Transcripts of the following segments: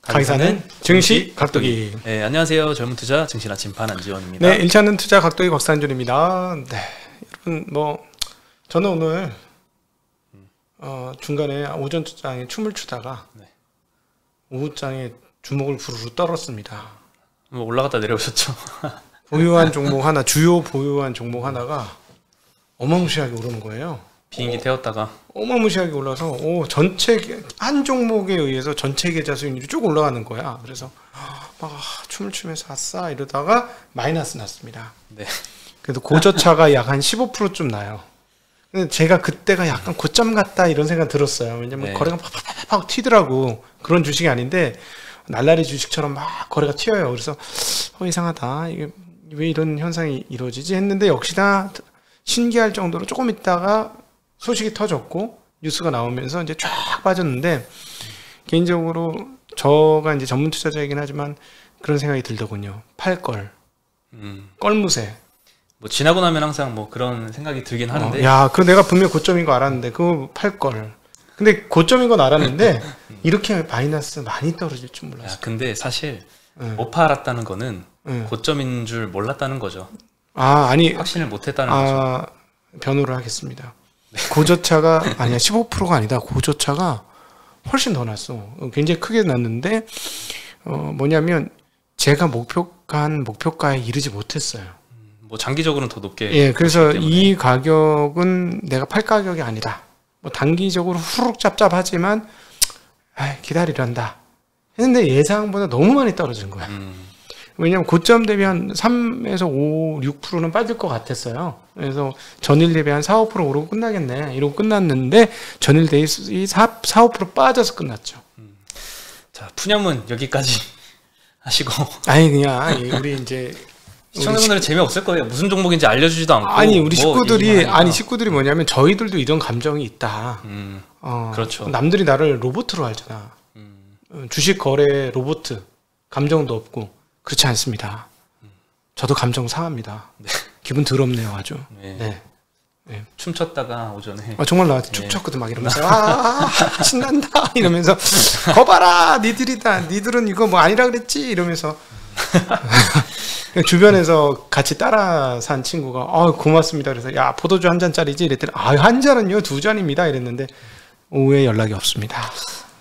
강의사는 증시 각도기. 네, 안녕하세요. 젊은 투자 증시 나침반 안지원입니다. 네, 1차는 투자 각도기 곽상준입니다. 네, 여러분 저는 오늘 중간에 오전장에 춤을 추다가 오후장에 주목을 부르르 떨었습니다. 올라갔다 내려오셨죠? 보유한 종목 하나, 주요 보유한 종목 하나가 어마무시하게 오르는 거예요. 비행기 태웠다가 어마무시하게 올라서 전체 한 종목에 의해서 전체 계좌 수익률이 쭉 올라가는 거야. 그래서 막 춤을 추면서 아싸 이러다가 마이너스 났습니다. 네. 그래도 고저차가 약 한 15%좀 나요. 근데 제가 그때가 약간 고점 같다 이런 생각 들었어요. 왜냐면 거래가 팍팍팍 튀더라고. 그런 주식이 아닌데 날라리 주식처럼 막 거래가 튀어요. 그래서 이상하다. 이게 왜 이런 현상이 이루어지지 했는데 역시나 신기할 정도로 조금 있다가 소식이 터졌고 뉴스가 나오면서 이제 쫙 빠졌는데, 개인적으로 저가 이제 전문 투자자이긴 하지만 그런 생각이 들더군요. 팔 걸. 껄무새. 뭐 지나고 나면 항상 뭐 그런 생각이 들긴 하는데. 그거 내가 분명 고점인 거 알았는데 그거 팔 걸. 근데 고점인 건 알았는데 이렇게 마이너스 많이 떨어질 줄 몰랐어요. 근데 사실 못 팔았다는 거는 고점인 줄 몰랐다는 거죠. 아니 확신을 못 했다는 거죠. 변호를 하겠습니다. 고저차가 아니야, 15%가 아니다. 고저차가 훨씬 더 났어. 굉장히 크게 났는데 뭐냐면 제가 목표가에 이르지 못했어요. 뭐 장기적으로는 더 높게. 예, 그래서 이 가격은 내가 팔 가격이 아니다. 뭐 단기적으로 후룩 짭짭하지만 기다리란다 했는데 예상보다 너무 많이 떨어진 거야. 왜냐면 고점 대비 한 3에서 5, 6%는 빠질 것 같았어요. 그래서 전일 대비 한 4, 5% 오르고 끝나겠네 이러고 끝났는데 전일 대비 4, 5% 빠져서 끝났죠. 자, 푸념은 여기까지 하시고. 그냥 우리 이제 시청자분들은 재미없을 거예요. 무슨 종목인지 알려주지도 않고. 우리 식구들이 뭐냐면 저희들도 이런 감정이 있다. 그렇죠. 남들이 나를 로봇으로 알잖아. 주식 거래 로봇, 감정도 없고. 그렇지 않습니다. 저도 감정 상합니다. 네. 기분 더럽네요, 아주. 네. 춤췄다가 오전에. 정말 나 춤췄거든, 막 이러면서. 신난다! 이러면서. 거봐라! 니들이다! 니들은 이거 뭐 아니라 그랬지? 이러면서. 주변에서 같이 따라 산 친구가, 고맙습니다. 그래서, 야, 포도주 한 잔짜리지? 이랬더니, 한 잔은요, 2잔입니다. 이랬는데, 오후에 연락이 없습니다.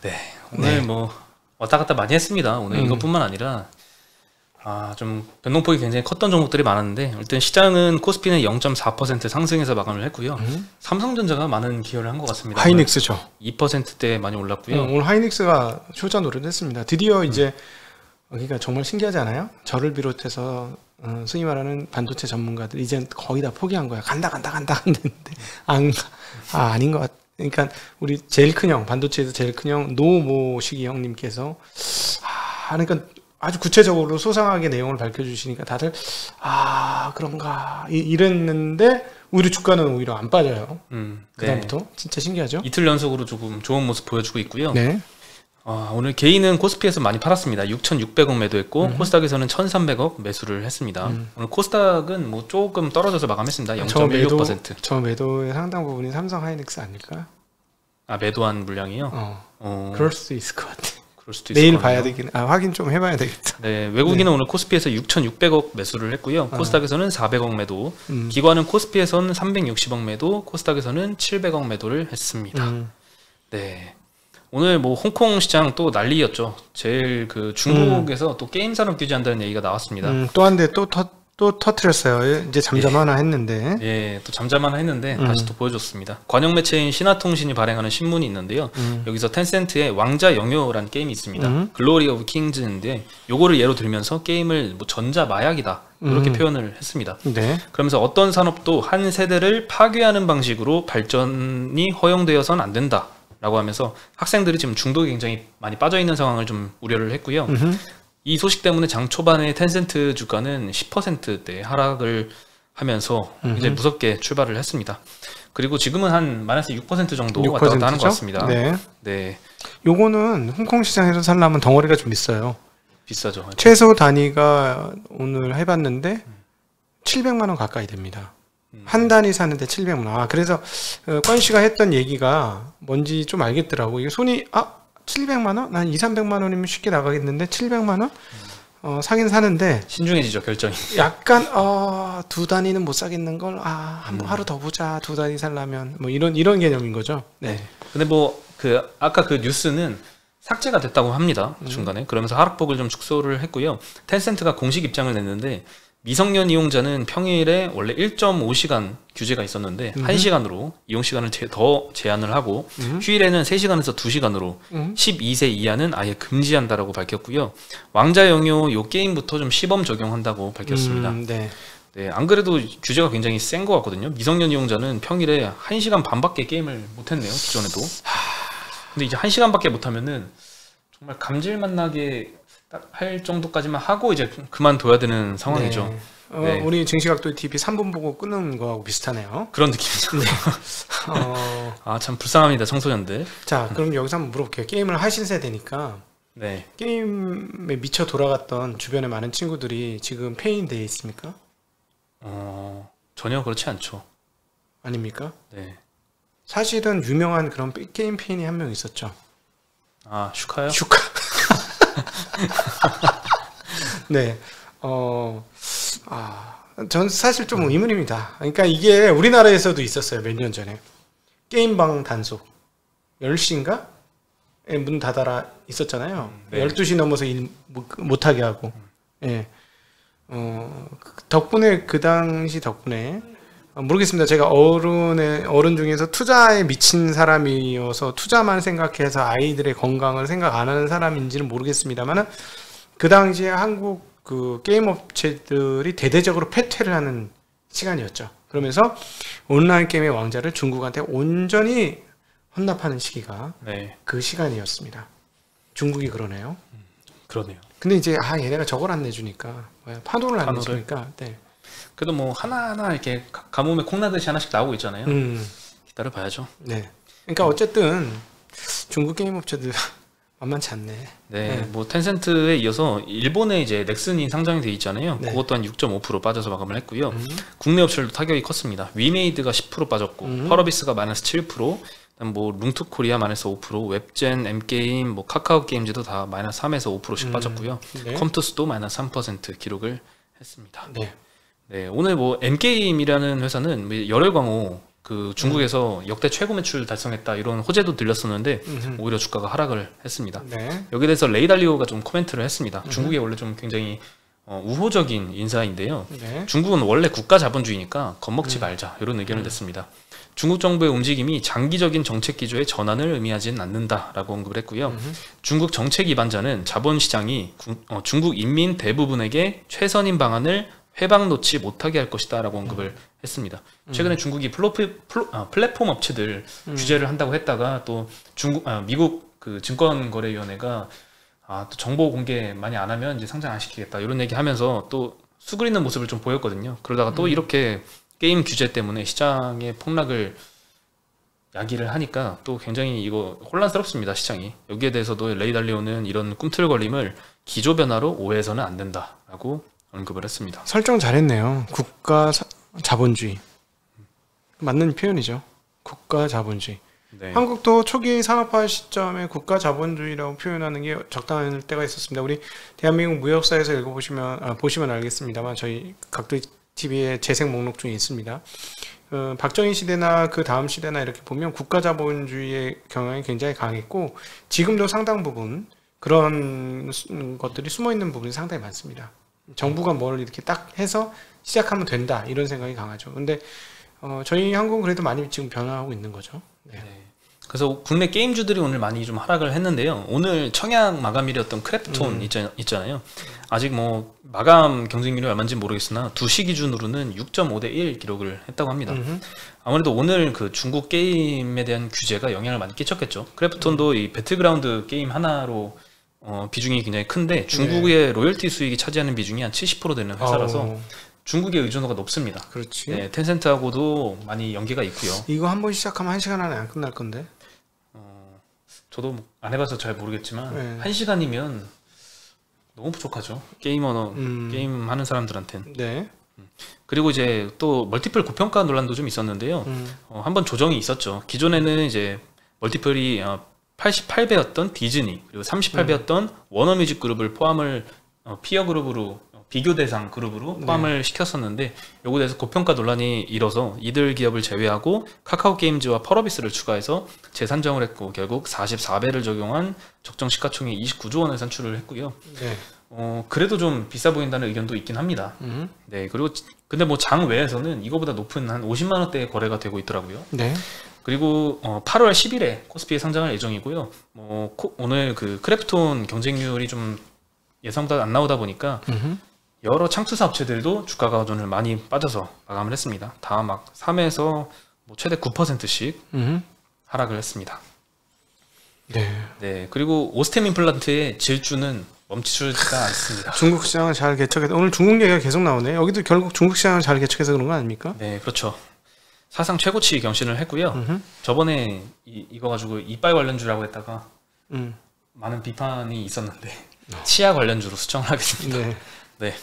네. 오늘 뭐, 왔다 갔다 많이 했습니다. 오늘 이것뿐만 아니라. 좀 변동폭이 굉장히 컸던 종목들이 많았는데, 일단 시장은 코스피는 0.4% 상승해서 마감을 했고요. 삼성전자가 많은 기여를 한 것 같습니다. 하이닉스죠. 2%대 많이 올랐고요. 오늘 하이닉스가 효자 노릇 했습니다. 드디어 이제 그러니까 정말 신기하지 않아요? 저를 비롯해서 소위 말하는 반도체 전문가들 이제 거의 다 포기한 거야. 간다 했는데 아닌 것 같아. 그러니까 우리 제일 큰 형, 반도체에서 제일 큰 형 노모시기 형님께서 그러니까 아주 구체적으로 소상하게 내용을 밝혀주시니까 다들 그런가 이랬는데 오히려 주가는 오히려 안 빠져요. 그다음부터 진짜 신기하죠? 이틀 연속으로 조금 좋은 모습 보여주고 있고요. 네. 오늘 개인은 코스피에서 많이 팔았습니다. 6,600억 매도했고 코스닥에서는 1,300억 매수를 했습니다. 오늘 코스닥은 뭐 조금 떨어져서 마감했습니다. 0.16%. 저 매도의 상당 부분이 삼성 하이닉스 아닐까? 매도한 물량이요? 그럴 수도 있을 것 같아. 그럴 수도 내일 봐야 되긴 확인 좀 해봐야 되겠다. 네, 외국인은 오늘 코스피에서 6,600억 매수를 했고요. 코스닥에서는 400억 매도, 기관은 코스피에서는 360억 매도, 코스닥에서는 700억 매도를 했습니다. 네, 오늘 뭐 홍콩 시장 또 난리였죠. 제일 그 중국에서 또 게임 산업 규제한다는 얘기가 나왔습니다. 또 한 대 또 터트렸어요. 이제 잠잠하나 했는데. 예, 또 잠잠하나 했는데 다시 또 보여줬습니다. 관영 매체인 신화통신이 발행하는 신문이 있는데요. 여기서 텐센트의 왕자 영요라는 게임이 있습니다. 글로리 오브 킹즈인데 요거를 예로 들면서 게임을 뭐 전자 마약이다 이렇게 표현을 했습니다. 네. 그러면서 어떤 산업도 한 세대를 파괴하는 방식으로 발전이 허용되어서는 안 된다 라고 하면서 학생들이 지금 중독에 굉장히 많이 빠져 있는 상황을 좀 우려를 했고요. 이 소식 때문에 장 초반에 텐센트 주가는 10%대 하락을 하면서 이제 무섭게 출발을 했습니다. 그리고 지금은 한 마이너스 6% 정도 왔다 갔다 하는 것 같습니다. 네. 요거는 홍콩 시장에서 살려면 덩어리가 좀 있어요. 비싸죠. 최소 단위가 오늘 해봤는데 700만 원 가까이 됩니다. 한 단위 사는데 700만 원. 그래서 권 씨가 했던 얘기가 뭔지 좀 알겠더라고. 이게 손이 700만 원? 난 2, 300만 원이면 쉽게 나가겠는데 700만 원? 사긴 사는데 신중해지죠 결정이. 약간 두 단위는 못 사겠는 걸 하루 더 보자. 두 단위 살려면 뭐 이런 개념인 거죠. 네. 근데 뭐 아까 그 뉴스는 삭제가 됐다고 합니다. 중간에. 그러면서 하락폭을 좀 축소를 했고요. 텐센트가 공식 입장을 냈는데 미성년 이용자는 평일에 원래 1.5시간 규제가 있었는데 1시간으로 이용 시간을 더 제한을 하고 휴일에는 3시간에서 2시간으로 12세 이하는 아예 금지한다라고 밝혔고요. 왕자 영유 요 게임부터 좀 시범 적용한다고 밝혔습니다. 네. 네, 안 그래도 규제가 굉장히 센 것 같거든요. 미성년 이용자는 평일에 1시간 반밖에 게임을 못했네요. 기존에도. 근데 이제 1시간밖에 못하면은 정말 감질맛 나게 딱 할 정도까지만 하고 이제 그만둬야 되는 상황이죠. 네. 네. 우리 증시각도의 TV 3분 보고 끊는 거하고 비슷하네요. 그런 느낌이죠. 네. 참 불쌍합니다, 청소년들. 자, 그럼 여기서 한번 물어볼게요. 게임을 하신 세대니까 네. 게임에 미쳐 돌아갔던 주변의 많은 친구들이 지금 폐인되어 있습니까? 전혀 그렇지 않죠. 아닙니까? 네. 사실은 유명한 그런 게임 폐인이 한 명 있었죠. 슈카요? 슈카. 네. 전 사실 좀 의문입니다. 그러니까 이게 우리나라에서도 있었어요. 몇 년 전에. 게임방 단속. 10시인가? 문 닫아라 있었잖아요. 네. 12시 넘어서 일 못하게 하고. 예. 덕분에, 그 당시 덕분에, 모르겠습니다. 제가 어른 중에서 투자에 미친 사람이어서 투자만 생각해서 아이들의 건강을 생각 안 하는 사람인지는 모르겠습니다만, 그 당시에 한국 그 게임 업체들이 대대적으로 패퇴를 하는 시간이었죠. 그러면서 온라인 게임의 왕자를 중국한테 온전히 헌납하는 시기가 네. 그 시간이었습니다. 중국이 그러네요. 그러네요. 근데 이제 얘네가 저걸 안 내주니까 파도를 안 내주니까. 네. 그래도 뭐 하나하나 이렇게 가뭄에 콩나듯이 하나씩 나오고 있잖아요. 기다려 봐야죠. 네. 그러니까 어쨌든 중국 게임 업체들 만만치 않네. 네, 뭐 텐센트에 이어서 일본에 이제 넥슨이 상장이 돼 있잖아요. 네. 그것 또한 6.5% 빠져서 마감을 했고요. 국내 업체들도 타격이 컸습니다. 위메이드가 10% 빠졌고, 펄어비스가 마이너스 7%, 그다음 뭐 룽투코리아 마이너스 5%, 웹젠, M게임, 뭐 카카오 게임즈도 다 마이너스 3에서 5%씩 빠졌고요. 네. 컴투스도 마이너스 3% 기록을 했습니다. 네. 네, 오늘 뭐 M게임이라는 회사는 열혈광호 그 중국에서 역대 최고 매출 달성했다 이런 호재도 들렸었는데 오히려 주가가 하락을 했습니다. 네. 여기에 대해서 레이달리오가 좀 코멘트를 했습니다. 중국이 원래 좀 굉장히 우호적인 인사인데요. 네. 중국은 원래 국가 자본주의니까 겁먹지 말자 이런 의견을 냈습니다. 중국 정부의 움직임이 장기적인 정책 기조의 전환을 의미하지는 않는다라고 언급을 했고요. 중국 정책 기반자는 자본시장이 중국 인민 대부분에게 최선인 방안을 회방 놓지 못하게 할 것이다라고 언급을 했습니다. 최근에 중국이 플랫폼 업체들 규제를 한다고 했다가 또 미국 그 증권거래위원회가 또 정보 공개 많이 안 하면 이제 상장 안 시키겠다 이런 얘기하면서 또 수그리는 모습을 좀 보였거든요. 그러다가 또 이렇게 게임 규제 때문에 시장의 폭락을 야기를 하니까 또 굉장히 이거 혼란스럽습니다. 시장이. 여기에 대해서도 레이달리오는 이런 꿈틀거림을 기조 변화로 오해해서는 안 된다라고 언급을 했습니다. 설정 잘했네요. 국가 자본주의. 맞는 표현이죠. 국가 자본주의. 네. 한국도 초기 산업화 시점에 국가 자본주의라고 표현하는 게 적당할 때가 있었습니다. 우리 대한민국 무역사에서 읽어보시면 보시면 알겠습니다만 저희 각도 TV의 재생 목록 중에 있습니다. 박정희 시대나 그 다음 시대나 이렇게 보면 국가 자본주의의 경향이 굉장히 강했고 지금도 상당 부분 그런 것들이 숨어 있는 부분이 상당히 많습니다. 정부가 뭘 이렇게 딱 해서 시작하면 된다 이런 생각이 강하죠. 근데 저희 한국은 그래도 많이 지금 변화하고 있는 거죠. 네. 그래서 국내 게임주들이 오늘 많이 좀 하락을 했는데요. 오늘 청약 마감일이었던 크래프톤 있잖아요. 아직 뭐 마감 경쟁률이 얼마인지 모르겠으나 2시 기준으로는 6.5대 1 기록을 했다고 합니다. 아무래도 오늘 그 중국 게임에 대한 규제가 영향을 많이 끼쳤겠죠. 크래프톤도 이 배틀그라운드 게임 하나로 비중이 굉장히 큰데 중국의 로열티 수익이 차지하는 비중이 한 70% 되는 회사라서 중국의 의존도가 높습니다. 그렇지. 네, 텐센트하고도 많이 연계가 있고요. 이거 한 번 시작하면 1시간 안에 안 끝날 건데. 저도 안 해봐서 잘 모르겠지만 네. 1시간이면 너무 부족하죠. 게임 하는 사람들한테는. 네. 그리고 이제 또 멀티플 고평가 논란도 좀 있었는데요. 한번 조정이 있었죠. 기존에는 이제 멀티플이 88배였던 디즈니 그리고 38배였던 워너뮤직 그룹을 포함을 피어 그룹으로 비교 대상 그룹으로 포함을 시켰었는데 요거에 대해서 고평가 논란이 일어서 이들 기업을 제외하고 카카오 게임즈와 펄어비스를 추가해서 재산정을 했고 결국 44배를 적용한 적정 시가총액 29조 원을 산출을 했고요. 네. 그래도 좀 비싸 보인다는 의견도 있긴 합니다. 네, 그리고 근데 뭐 장 외에서는 이거보다 높은 한 50만 원대의 거래가 되고 있더라고요. 네. 그리고 8월 10일에 코스피에 상장할 예정이고요. 오늘 그 크래프톤 경쟁률이 좀 예상보다 안 나오다 보니까 여러 창투사 업체들도 주가가 오늘 많이 빠져서 마감을 했습니다. 다 막 3에서 뭐 최대 9%씩 하락을 했습니다. 네. 네, 그리고 오스템 임플란트의 질주는 멈추지가 않습니다. 중국 시장을 잘 개척해서 오늘 중국 얘기가 계속 나오네. 여기도 결국 중국 시장을 잘 개척해서 그런 거 아닙니까? 네, 그렇죠. 사상 최고치 경신을 했고요. 저번에 이거 가지고 이빨 관련주라고 했다가 많은 비판이 있었는데 치아 관련주로 수정을 하겠습니다. 네. 네.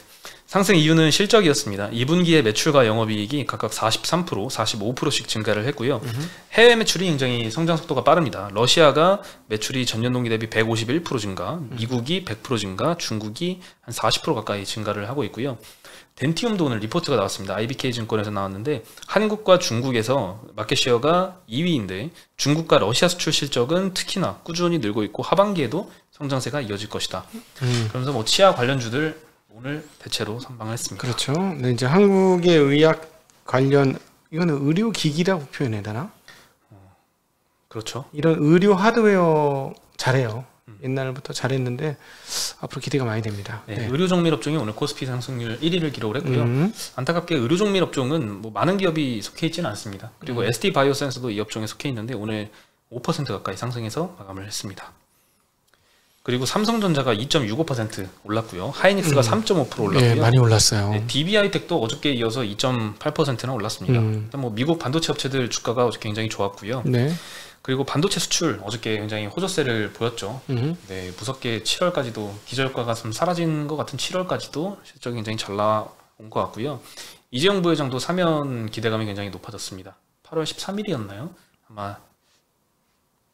상승 이유는 실적이었습니다. 2분기에 매출과 영업이익이 각각 43%, 45%씩 증가를 했고요. 해외 매출이 굉장히 성장 속도가 빠릅니다. 러시아가 매출이 전년 동기 대비 151% 증가, 미국이 100% 증가, 중국이 한 40% 가까이 증가를 하고 있고요. 덴티움도 오늘 리포트가 나왔습니다. IBK 증권에서 나왔는데 한국과 중국에서 마켓쉐어가 2위인데 중국과 러시아 수출 실적은 특히나 꾸준히 늘고 있고 하반기에도 성장세가 이어질 것이다. 그러면서 뭐 치아 관련주들 오늘 대체로 선방을 했습니다. 그렇죠. 네, 이제 한국의 의학 관련 이거는 의료기기라고 표현해야 되나? 그렇죠. 이런 의료 하드웨어 잘해요. 옛날부터 잘했는데 앞으로 기대가 많이 됩니다. 네, 의료정밀업종이 오늘 코스피 상승률 1위를 기록을 했고요. 안타깝게 의료정밀업종은 뭐 많은 기업이 속해 있지는 않습니다. 그리고 SD바이오센스도 이 업종에 속해 있는데 오늘 5% 가까이 상승해서 마감을 했습니다. 그리고 삼성전자가 2.65% 올랐고요. 하이닉스가 3.5% 올랐고요. 네, 많이 올랐어요. 네, DB하이텍도 어저께 이어서 2.8%나 올랐습니다. 일단 뭐 미국 반도체 업체들 주가가 어저께 굉장히 좋았고요. 네. 그리고 반도체 수출 어저께 굉장히 호조세를 보였죠. 네, 무섭게 7월까지도 기저효과가 좀 사라진 것 같은 7월까지도 실적이 굉장히 잘 나온 것 같고요. 이재용 부회장도 사면 기대감이 굉장히 높아졌습니다. 8월 13일이었나요? 아마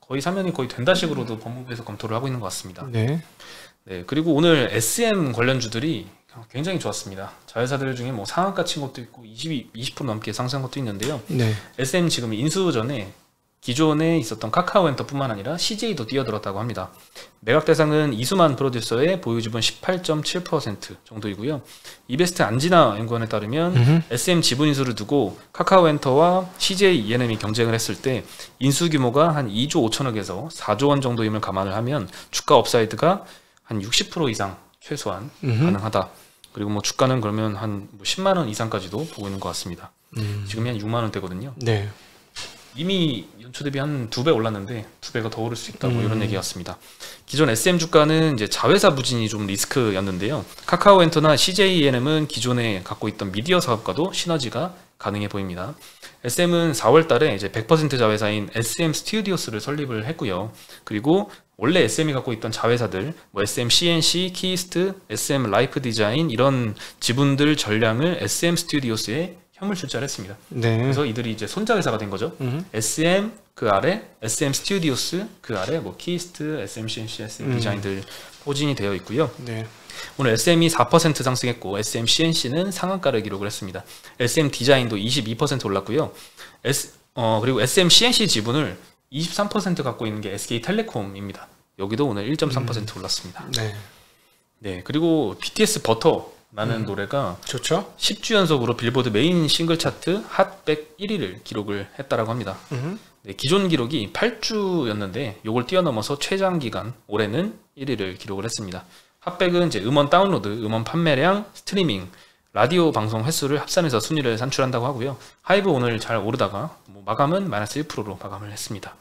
거의 사면이 거의 된다 식으로도 법무부에서 검토를 하고 있는 것 같습니다. 네. 네, 그리고 오늘 SM 관련주들이 굉장히 좋았습니다. 자회사들 중에 뭐 상한가 친 것도 있고 20% 넘게 상승한 것도 있는데요. 네. SM 지금 인수 전에 기존에 있었던 카카오엔터뿐만 아니라 CJ도 뛰어들었다고 합니다. 매각 대상은 이수만 프로듀서의 보유 지분 18.7% 정도이고요. 이베스트 안진아 연구원에 따르면 SM 지분 인수를 두고 카카오엔터와 CJ ENM이 경쟁을 했을 때 인수 규모가 한 2조 5천억에서 4조 원 정도임을 감안을 하면 주가 업사이드가 한 60% 이상 최소한 가능하다. 그리고 뭐 주가는 그러면 한 10만 원 이상까지도 보고 있는 것 같습니다. 지금이 한 6만 원대거든요. 네. 이미 연초 대비 한 2배 올랐는데 2배가 더 오를 수 있다고 이런 얘기였습니다. 기존 SM 주가는 이제 자회사 부진이 좀 리스크였는데요. 카카오엔터나 CJENM은 기존에 갖고 있던 미디어 사업과도 시너지가 가능해 보입니다. SM은 4월 달에 이제 100% 자회사인 SM 스튜디오스를 설립을 했고요. 그리고 원래 SM이 갖고 있던 자회사들, 뭐 SM CNC, 키이스트, SM 라이프 디자인 이런 지분들 전량을 SM 스튜디오스에 현물 출자를 했습니다. 네. 그래서 이들이 이제 손자 회사가 된 거죠. SM 그 아래 SM 스튜디오스 그 아래 뭐 키이스트, SM CNC, SM 디자인들 포진이 되어 있고요. 네. 오늘 SM이 4% 상승했고 SM CNC는 상한가를 기록을 했습니다. SM 디자인도 22% 올랐고요. 그리고 SM CNC 지분을 23% 갖고 있는 게 SK텔레콤입니다. 여기도 오늘 1.3% 올랐습니다. 네. 네, 그리고 BTS 버터라는 노래가 좋죠. 10주 연속으로 빌보드 메인 싱글 차트 핫100 1위를 기록을 했다라고 합니다. 네, 기존 기록이 8주였는데 요걸 뛰어넘어서 최장 기간 올해는 1위를 기록을 했습니다. 핫100은 이제 음원 다운로드, 음원 판매량, 스트리밍, 라디오 방송 횟수를 합산해서 순위를 산출한다고 하고요. 하이브 오늘 잘 오르다가 뭐 마감은 마이너스 1%로 마감을 했습니다.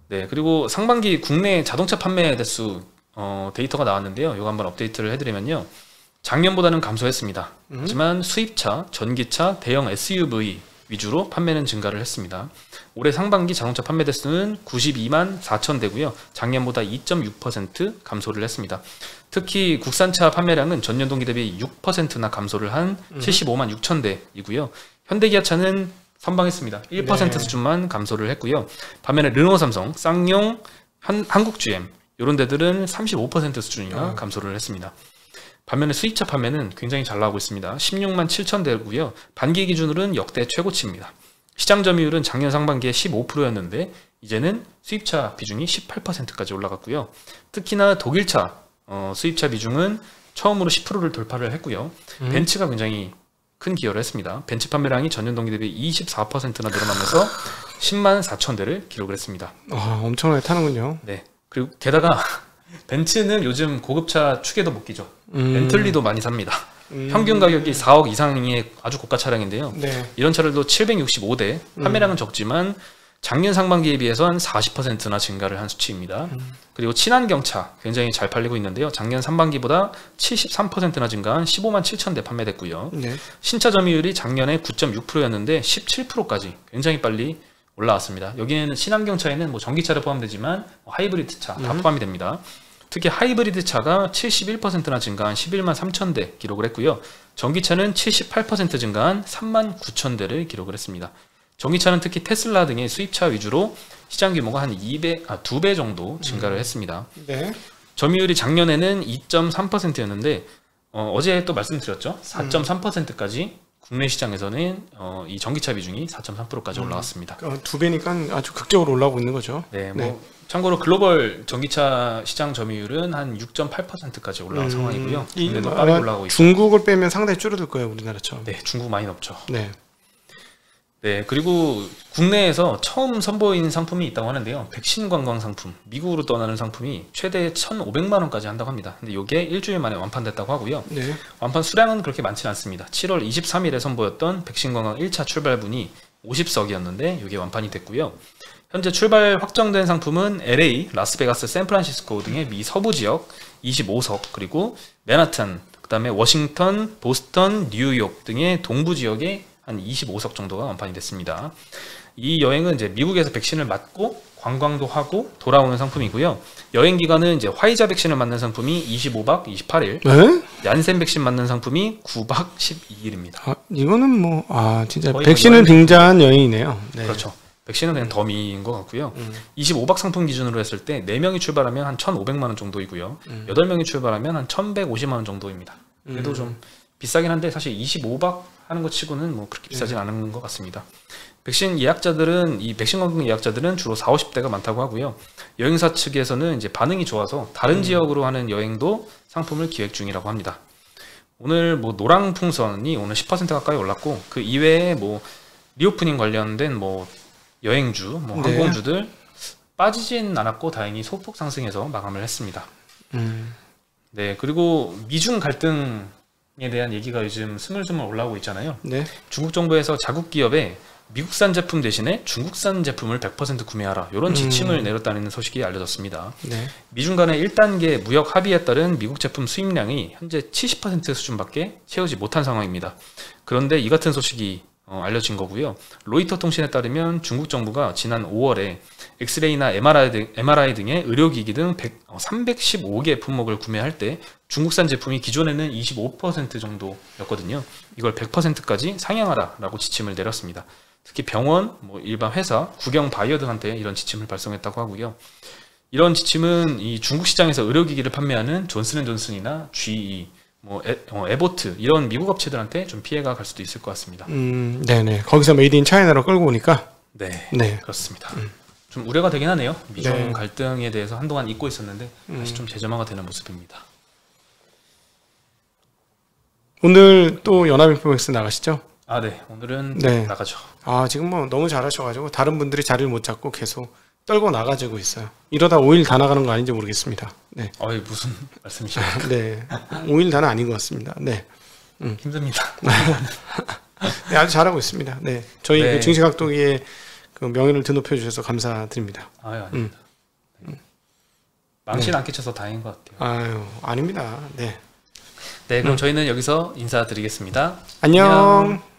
네, 그리고 상반기 국내 자동차 판매 대수 데이터가 나왔는데요. 이거 한번 업데이트를 해드리면요. 작년보다는 감소했습니다. 하지만 수입차, 전기차, 대형 SUV 위주로 판매는 증가를 했습니다. 올해 상반기 자동차 판매 대수는 92만 4천 대고요. 작년보다 2.6% 감소를 했습니다. 특히 국산차 판매량은 전년 동기 대비 6%나 감소를 한 75만 6천 대이고요. 현대기아차는 선방했습니다. 1% 수준만 감소를 했고요. 반면에 르노, 삼성, 쌍용, 한국 GM 이런 데들은 35% 수준이나 감소를 했습니다. 반면에 수입차 판매는 굉장히 잘 나오고 있습니다. 16만 7천 대고요. 반기 기준으로는 역대 최고치입니다. 시장 점유율은 작년 상반기에 15%였는데 이제는 수입차 비중이 18%까지 올라갔고요. 특히나 독일차 수입차 비중은 처음으로 10%를 돌파를 했고요. 벤츠가 굉장히 큰 기여를 했습니다. 벤츠 판매량이 전년 동기 대비 24%나 늘어나면서 10만 4천 대를 기록을 했습니다. 엄청나게 타는군요. 네. 그리고 게다가 벤츠는 요즘 고급차 축에도 못 끼죠. 벤틀리도 많이 삽니다. 평균 가격이 4억 이상의 아주 고가 차량인데요. 네. 이런 차들도 765대, 판매량은 적지만 작년 상반기에 비해서 한 40%나 증가를 한 수치입니다. 그리고 친환경차 굉장히 잘 팔리고 있는데요. 작년 상반기보다 73%나 증가한 15만 7천 대 판매됐고요. 네. 신차 점유율이 작년에 9.6%였는데 17%까지 굉장히 빨리 올라왔습니다. 여기에는 친환경차에는 뭐 전기차를 포함되지만 하이브리드 차 다 포함이 됩니다. 특히 하이브리드 차가 71%나 증가한 11만 3천 대 기록을 했고요. 전기차는 78% 증가한 3만 9천 대를 기록을 했습니다. 전기차는 특히 테슬라 등의 수입차 위주로 시장 규모가 한 2배 정도 증가를 했습니다. 네. 점유율이 작년에는 2.3%였는데 어제 또 말씀드렸죠. 4.3%까지 국내 시장에서는 이 전기차 비중이 4.3%까지 올라왔습니다. 2배니까 아주 극적으로 올라오고 있는 거죠. 네, 참고로 글로벌 전기차 시장 점유율은 한 6.8%까지 올라온 상황이고요. 근데도 빠르게 올라오고 있고. 중국을 빼면 상당히 줄어들 거예요, 우리나라처럼. 네, 중국 많이 높죠. 네. 네, 그리고 국내에서 처음 선보인 상품이 있다고 하는데요. 백신 관광 상품, 미국으로 떠나는 상품이 최대 1,500만 원까지 한다고 합니다. 근데 이게 일주일 만에 완판됐다고 하고요. 네. 완판 수량은 그렇게 많지는 않습니다. 7월 23일에 선보였던 백신 관광 1차 출발분이 50석이었는데 이게 완판이 됐고요. 현재 출발 확정된 상품은 LA, 라스베가스, 샌프란시스코 등의 미 서부 지역 25석, 그리고 맨하탄, 그 다음에 워싱턴, 보스턴, 뉴욕 등의 동부 지역에 한 25석 정도가 완판이 됐습니다. 이 여행은 이제 미국에서 백신을 맞고 관광도 하고 돌아오는 상품이고요. 여행 기간은 이제 화이자 백신을 맞는 상품이 25박 28일, 네? 얀센 백신 맞는 상품이 9박 12일입니다. 이거는 진짜 백신을 빙자한 여행이네요. 네. 그렇죠. 백신은 그냥 더미인 것 같고요. 25박 상품 기준으로 했을 때 4명이 출발하면 한 1,500만 원 정도이고요. 8명이 출발하면 한 1,150만 원 정도입니다. 그래도 좀 비싸긴 한데 사실 25박 하는 것 치고는 뭐 그렇게 비싸진 않은 것 같습니다. 백신 예약자들은 이 백신 관광 예약자들은 주로 40, 50대가 많다고 하고요. 여행사 측에서는 이제 반응이 좋아서 다른 지역으로 하는 여행도 상품을 기획 중이라고 합니다. 오늘 뭐 노랑풍선이 오늘 10% 가까이 올랐고 그 이외에 뭐 리오프닝 관련된 뭐 여행주, 뭐 항공주들 빠지진 않았고 다행히 소폭 상승해서 마감을 했습니다. 네, 그리고 미중 갈등에 대한 얘기가 요즘 스물스물 올라오고 있잖아요. 네. 중국 정부에서 자국 기업에 미국산 제품 대신에 중국산 제품을 100% 구매하라 이런 지침을 내렸다는 소식이 알려졌습니다. 네. 미중 간의 1단계 무역 합의에 따른 미국 제품 수입량이 현재 70% 수준밖에 채우지 못한 상황입니다. 그런데 이 같은 소식이 알려진 거고요. 로이터 통신에 따르면 중국 정부가 지난 5월에 엑스레이나 MRI 등의 의료기기 등 315개 품목을 구매할 때 중국산 제품이 기존에는 25% 정도였거든요. 이걸 100%까지 상향하라라고 지침을 내렸습니다. 특히 병원, 뭐 일반 회사, 국영 바이어 등한테 이런 지침을 발송했다고 하고요. 이런 지침은 이 중국 시장에서 의료기기를 판매하는 존슨앤존슨이나 GE, 뭐 에보트 이런 미국 업체들한테 좀 피해가 갈 수도 있을 것 같습니다. 네네. 거기서 메이드 인 차이나로 끌고 오니까. 네, 그렇습니다. 좀 우려가 되긴 하네요. 미중 갈등에 대해서 한동안 잊고 있었는데 다시 좀 재점화가 되는 모습입니다. 오늘 또 연합인포맥스 나가시죠? 네, 오늘은 나가죠. 지금 뭐 너무 잘하셔가지고 다른 분들이 자리를 못 잡고 계속 떨고 나가지고 있어요. 이러다 5일 다 나가는 거 아닌지 모르겠습니다. 네. 무슨 말씀이십니까? 네, 5일 다는 아닌 것 같습니다. 네, 힘듭니다. 네, 아주 잘하고 있습니다. 네, 저희 그 증시각도기의 그 명예를 드높여 주셔서 감사드립니다. 아닙니다. 망신 안 끼쳐서 다행인 것 같아요. 아닙니다. 네. 네, 그럼 저희는 여기서 인사드리겠습니다. 안녕.